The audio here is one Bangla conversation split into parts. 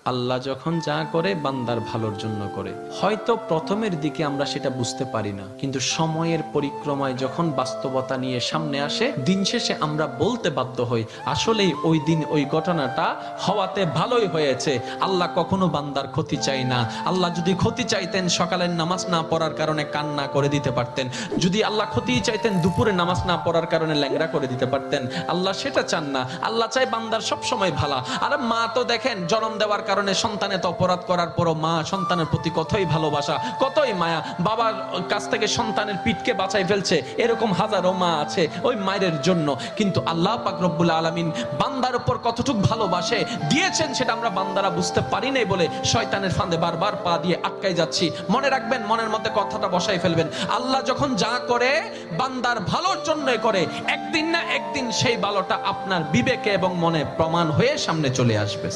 আল্লাহ যখন যা করে বান্দার ভালোর জন্য করে। হয়তো প্রথমের দিকে আমরা সেটা বুঝতে পারি না, কিন্তু সময়ের পরিক্রমায় যখন বাস্তবতা নিয়ে সামনে আসে, দিন শেষে আমরা বলতে বাধ্য হই আসলেই ওই দিন ওই ঘটনাটা হওয়াতে ভালোই হয়েছে। আল্লাহ কখনো বান্দার ক্ষতি চাই না। আল্লাহ যদি ক্ষতি চাইতেন সকালের নামাজ না পড়ার কারণে কান্না করে দিতে পারতেন। যদি আল্লাহ ক্ষতি চাইতেন দুপুরে নামাজ না পড়ার কারণে ল্যাংড়া করে দিতে পারতেন। আল্লাহ সেটা চান না। আল্লাহ চাই বান্দার সব সময় ভালো। আর মা তো দেখেন জন্ম দেওয়ার কারণে সন্তানের অপরাধ করার পরও মা সন্তানের প্রতি কতই ভালোবাসা, কতই মায়া। বাবার কাছ থেকে সন্তানের পিঠকে বাঁচাই ফেলছে, এরকম হাজারো মা আছে ওই মায়ের জন্য। কিন্তু আল্লাহ পাক রব্বুল আলামিন বান্দার উপর কতটুক ভালোবাসে দিয়েছেন সেটা আমরা বান্দারা বুঝতে পারি নাই বলে শয়তানের ফাঁদে বারবার পা দিয়ে আটকাই যাচ্ছি। মনে রাখবেন, মনের মধ্যে কথাটা বসাই ফেলবেন, আল্লাহ যখন যা করে বান্দার ভালোর জন্যই করে। একদিন না একদিন সেই ভালোটা আপনার বিবেকে এবং মনে প্রমাণ হয়ে সামনে চলে আসবে।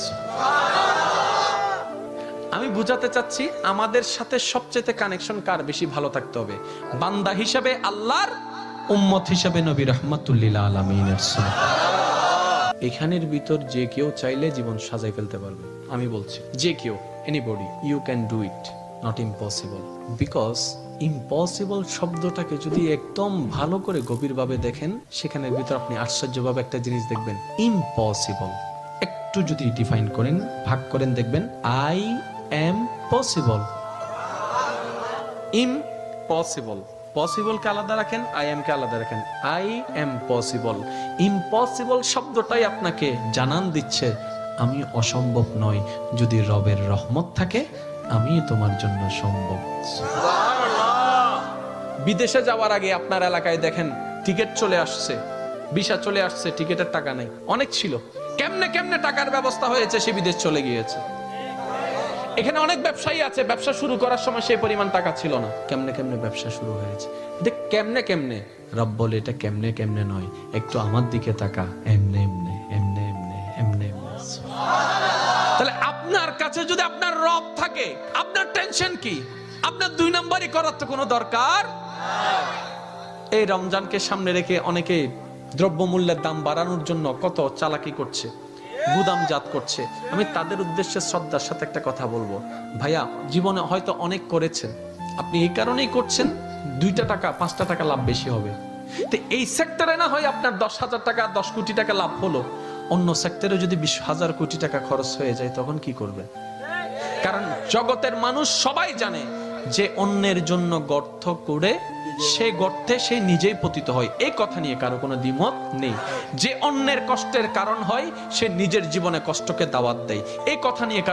আমি বুঝাতে চাচ্ছি আমাদের সাথে সবচেয়ে কানেকশন কার বেশি ভালো থাকতে হবে, বান্দা হিসেবে আল্লাহর, উম্মত হিসেবে নবী রাহমাতুল লিল আলামিনের। এখানের ভিতর যে কেউ চাইলে জীবন সাজাই ফেলতে পারবে। আমি বলছি যে কেউ, anybody, you can do it, not impossible. Because impossible শব্দটাকে যদি একদম ভালো করে গভীরভাবে দেখেন, সেখানের ভিতর আপনি আশ্চর্যভাবে একটা জিনিস দেখবেন। ইম্পসিবল একটু যদি ডিফাইন করেন, ভাগ করেন, দেখবেন I am possible. Impossible, possible কে আলাদা রাখেন, আই এম কে আলাদা রাখেন। I am possible. ইম্পসিবল শব্দটাই আপনাকে জানান দিচ্ছে আমি অসম্ভব নই, যদি রবের রহমত থাকে আমি তোমার জন্য সম্ভব। বিদেশে যাওয়ার আগে আপনার এলাকায় দেখেন টিকিট চলে আসছে, ভিসা চলে আসছে, টিকিটের টাকা নেই। অনেক ছিল, কেমনে কেমনে টাকার ব্যবস্থা হয়েছে, সে বিদেশ চলে গিয়েছে। এখানে অনেক ব্যবসায়ী আছে, ব্যবসা শুরু করার সময় সেই পরিমাণ টাকা ছিল না, কেমনে কেমনে ব্যবসা শুরু হয়েছে। এটা কেমনে কেমনে, রব বলে এটা কেমনে কেমনে নয়, একটু আমার দিকে তাকা, এমনে এমনে এমনে এমনে এমনে এমনে। তাহলে আপনার কাছে যদি আপনার রব থাকে, আপনার টেনশন কি? আপনার দুই নাম্বারই করার তো কোনো দরকার। এই রমজানকে সামনে রেখে অনেকে দ্রব্যমূল্যের দাম বাড়ানোর জন্য কত চালাকি করছে, গুদামজাত করছে। আমি তাদের উদ্দেশ্যে শ্রদ্ধার সাথে একটা কথা বলবো, ভাইয়া জীবনে হয়তো অনেক করেছেন, আপনি এই কারণেই করছেন 2টা টাকা 5টা টাকা লাভ বেশি হবে। তো এই সেক্টরে না হয় আপনার 10,000 টাকা 10 কোটি টাকা লাভ হলো, অন্য সেক্টরে যদি 20,000 কোটি টাকা খরচ হয়ে যায় তখন কি করবে? কারণ জগতের মানুষ সবাই জানে যে অন্যের জন্য গর্ত করে সে গর্তে সে নিজেই পতিত হয়। এই কথা নিয়ে কারো কোনো দ্বিমত নেই। যে অন্যের কষ্টের কারণ হয় সে নিজের জীবনে কষ্টকে দাওয়াত দেয়, এই কথা নিয়ে